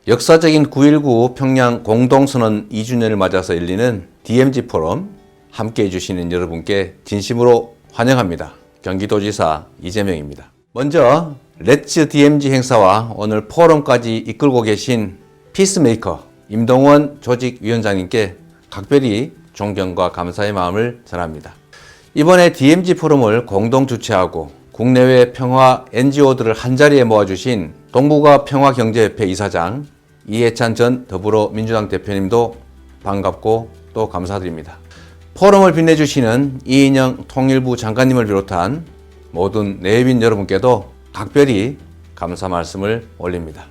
역사적인 9.19 평양 공동선언 2주년을 맞아서 열리는 DMZ 포럼 함께 해주시는 여러분께 진심으로 환영합니다. 경기도지사 이재명입니다. 먼저 렛츠 DMZ 행사와 오늘 포럼까지 이끌고 계신 피스메이커 임동원 조직위원장님께 각별히 존경과 감사의 마음을 전합니다. 이번에 DMZ 포럼을 공동 주최하고 국내외 평화 NGO들을 한자리에 모아주신 동북아 평화경제협회 이사장 이해찬 전 더불어민주당 대표님도 반갑고 또 감사드립니다. 포럼을 빛내주시는 이인영 통일부 장관님을 비롯한 모든 내빈 여러분께도 각별히 감사 말씀을 올립니다.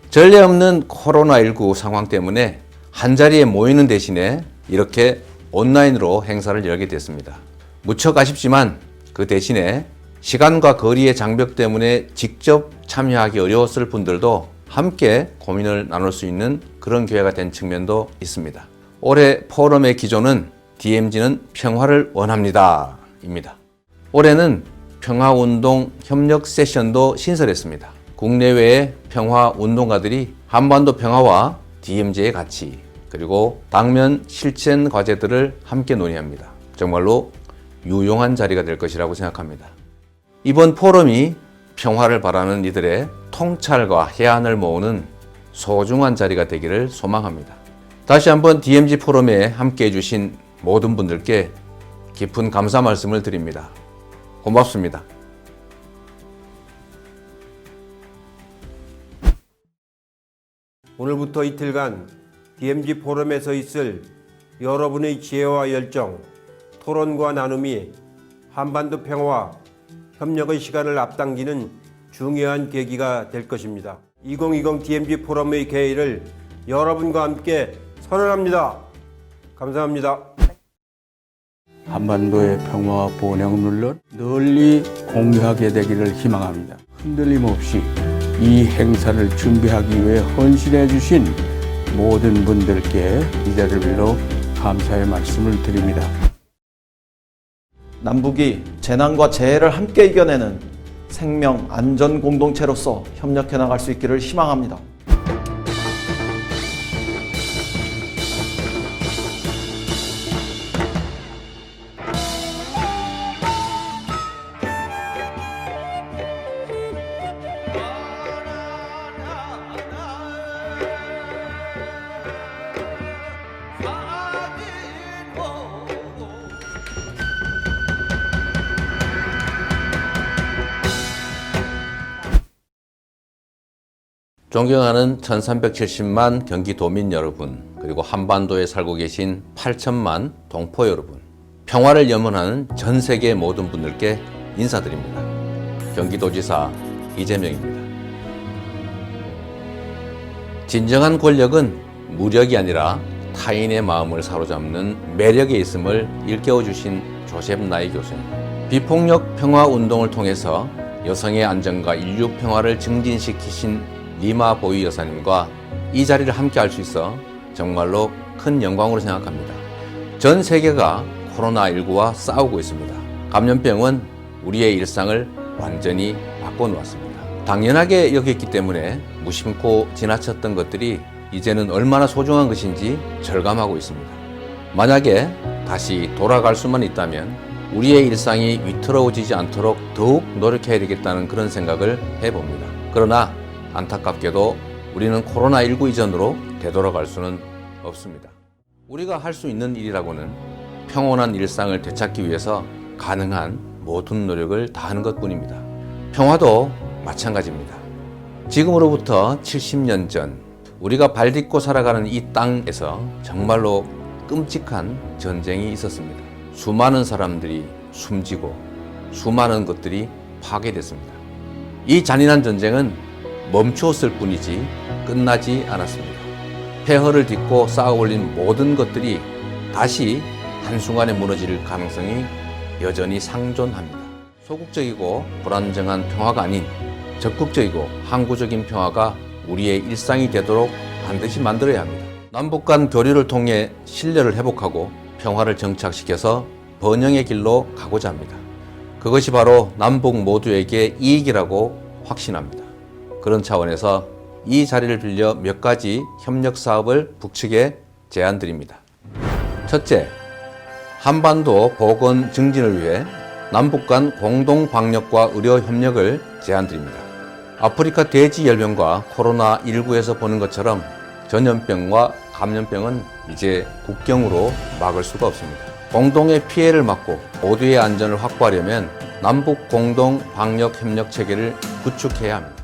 전례 없는 코로나19 상황 때문에 한자리에 모이는 대신에 이렇게 온라인으로 행사를 열게 됐습니다. 무척 아쉽지만 그 대신에 시간과 거리의 장벽 때문에 직접 참여하기 어려웠을 분들도 함께 고민을 나눌 수 있는 그런 기회가 된 측면도 있습니다. 올해 포럼의 기조는 DMZ는 평화를 원합니다 입니다. 올해는 평화운동 협력 세션도 신설했습니다. 국내외의 평화운동가들이 한반도 평화와 DMZ의 가치 그리고 당면 실천 과제들을 함께 논의합니다. 정말로 유용한 자리가 될 것이라고 생각합니다. 이번 포럼이 평화를 바라는 이들의 통찰과 해안을 모으는 소중한 자리가 되기를 소망합니다. 다시 한번 DMZ 포럼에 함께 해주신 모든 분들께 깊은 감사 말씀을 드립니다. 고맙습니다. 오늘부터 이틀간 DMZ 포럼에서 있을 여러분의 지혜와 열정, 토론과 나눔이 한반도 평화와 협력의 시간을 앞당기는 중요한 계기가 될 것입니다. 2020 DMZ 포럼의 개의를 여러분과 함께 선언합니다. 감사합니다. 한반도의 평화와 번영은 물론 널리 공유하게 되기를 희망합니다. 흔들림 없이 이 행사를 준비하기 위해 헌신해 주신 모든 분들께 이 자리를 빌어 감사의 말씀을 드립니다. 남북이 재난과 재해를 함께 이겨내는 생명 안전 공동체로서 협력해 나갈 수 있기를 희망합니다. 존경하는 1370만 경기도민 여러분, 그리고 한반도에 살고 계신 8천만 동포 여러분, 평화를 염원하는 전 세계 모든 분들께 인사드립니다. 경기도지사 이재명입니다. 진정한 권력은 무력이 아니라 타인의 마음을 사로잡는 매력에 있음을 일깨워주신 조셉 나이 교수님, 비폭력 평화 운동을 통해서 여성의 안전과 인류 평화를 증진시키신 리마 보이 여사님과 이 자리를 함께 할 수 있어 정말로 큰 영광으로 생각합니다. 전 세계가 코로나19와 싸우고 있습니다. 감염병은 우리의 일상을 완전히 바꿔놓았습니다. 당연하게 여겼기 때문에 무심코 지나쳤던 것들이 이제는 얼마나 소중한 것인지 절감하고 있습니다. 만약에 다시 돌아갈 수만 있다면 우리의 일상이 위태로워지지 않도록 더욱 노력해야 되겠다는 그런 생각을 해봅니다. 그러나 안타깝게도 우리는 코로나19 이전으로 되돌아갈 수는 없습니다. 우리가 할 수 있는 일이라고는 평온한 일상을 되찾기 위해서 가능한 모든 노력을 다하는 것뿐입니다. 평화도 마찬가지입니다. 지금으로부터 70년 전 우리가 발 딛고 살아가는 이 땅에서 정말로 끔찍한 전쟁이 있었습니다. 수많은 사람들이 숨지고 수많은 것들이 파괴됐습니다. 이 잔인한 전쟁은 멈추었을 뿐이지 끝나지 않았습니다. 폐허를 딛고 쌓아 올린 모든 것들이 다시 한순간에 무너질 가능성이 여전히 상존합니다. 소극적이고 불안정한 평화가 아닌 적극적이고 항구적인 평화가 우리의 일상이 되도록 반드시 만들어야 합니다. 남북 간 교류를 통해 신뢰를 회복하고 평화를 정착시켜서 번영의 길로 가고자 합니다. 그것이 바로 남북 모두에게 이익이라고 확신합니다. 그런 차원에서 이 자리를 빌려 몇 가지 협력 사업을 북측에 제안드립니다. 첫째, 한반도 보건 증진을 위해 남북 간 공동 방역과 의료 협력을 제안드립니다. 아프리카 돼지열병과 코로나19에서 보는 것처럼 전염병과 감염병은 이제 국경으로 막을 수가 없습니다. 공동의 피해를 막고 모두의 안전을 확보하려면 남북 공동 방역 협력 체계를 구축해야 합니다.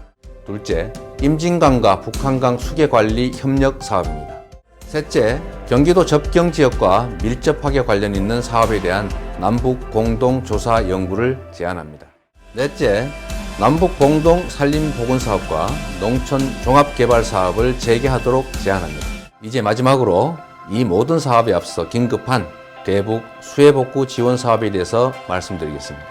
둘째, 임진강과 북한강 수계관리 협력 사업입니다. 셋째, 경기도 접경 지역과 밀접하게 관련 있는 사업에 대한 남북 공동 조사 연구를 제안합니다. 넷째, 남북 공동 산림보건 사업과 농촌 종합개발 사업을 재개하도록 제안합니다. 이제 마지막으로 이 모든 사업에 앞서 긴급한 대북 수해복구 지원 사업에 대해서 말씀드리겠습니다.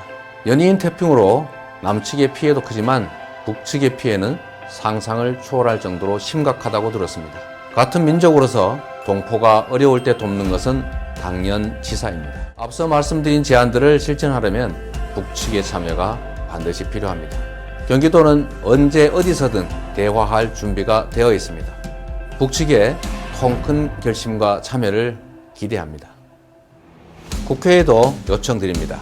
연이은 태풍으로 남측의 피해도 크지만 북측의 피해는 상상을 초월할 정도로 심각하다고 들었습니다. 같은 민족으로서 동포가 어려울 때 돕는 것은 당연지사입니다. 앞서 말씀드린 제안들을 실천하려면 북측의 참여가 반드시 필요합니다. 경기도는 언제 어디서든 대화할 준비가 되어 있습니다. 북측의 통큰 결심과 참여를 기대합니다. 국회에도 요청드립니다.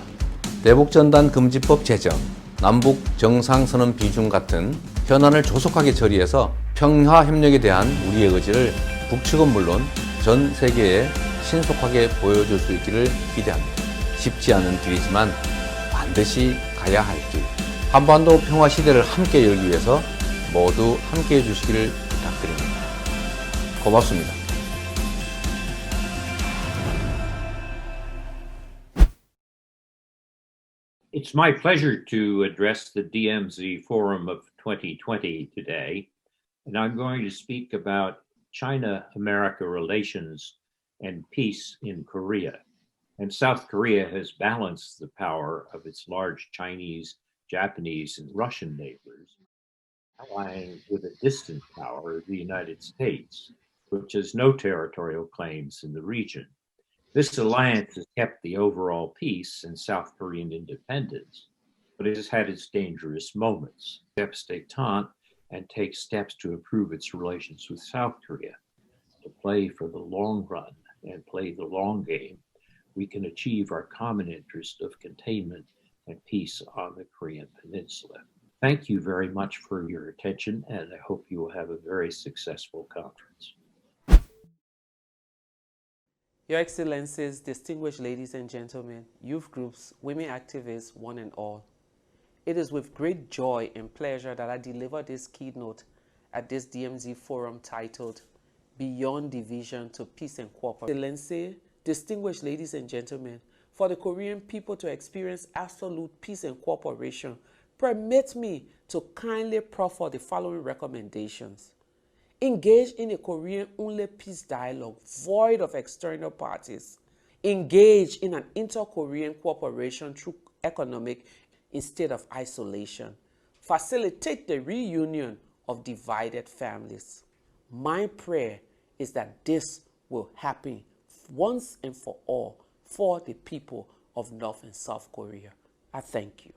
대북전단 금지법 제정, 남북 정상선언 비중 같은 현안을 조속하게 처리해서 평화 협력에 대한 우리의 의지를 북측은 물론 전 세계에 신속하게 보여줄 수 있기를 기대합니다. 쉽지 않은 길이지만 반드시 가야 할 길. 한반도 평화 시대를 함께 열기 위해서 모두 함께 해주시기를 부탁드립니다. 고맙습니다. It's my pleasure to address the DMZ Forum of 2020 today, and I'm going to speak about China-America relations and peace in Korea. And South Korea has balanced the power of its large Chinese, Japanese, and Russian neighbors, allying with a distant power, the United States. which has no territorial claims in the region. This alliance has kept the overall peace and South Korean independence, but it has had its dangerous moments. Steps détente and take steps to improve its relations with South Korea. To play for the long run and play the long game, we can achieve our common interest of containment and peace on the Korean Peninsula. Thank you very much for your attention, and I hope you will have a very successful conference. Your Excellencies, distinguished ladies and gentlemen, youth groups, women activists, one and all. It is with great joy and pleasure that I deliver this keynote at this DMZ forum titled Beyond Division to Peace and Cooperation. Excellency, distinguished ladies and gentlemen, for the Korean people to experience absolute peace and cooperation, permit me to kindly proffer the following recommendations. Engage in a Korean-only peace dialogue void of external parties. Engage in an inter-Korean cooperation through economic instead of isolation. Facilitate the reunion of divided families. My prayer is that this will happen once and for all for the people of North and South Korea. I thank you.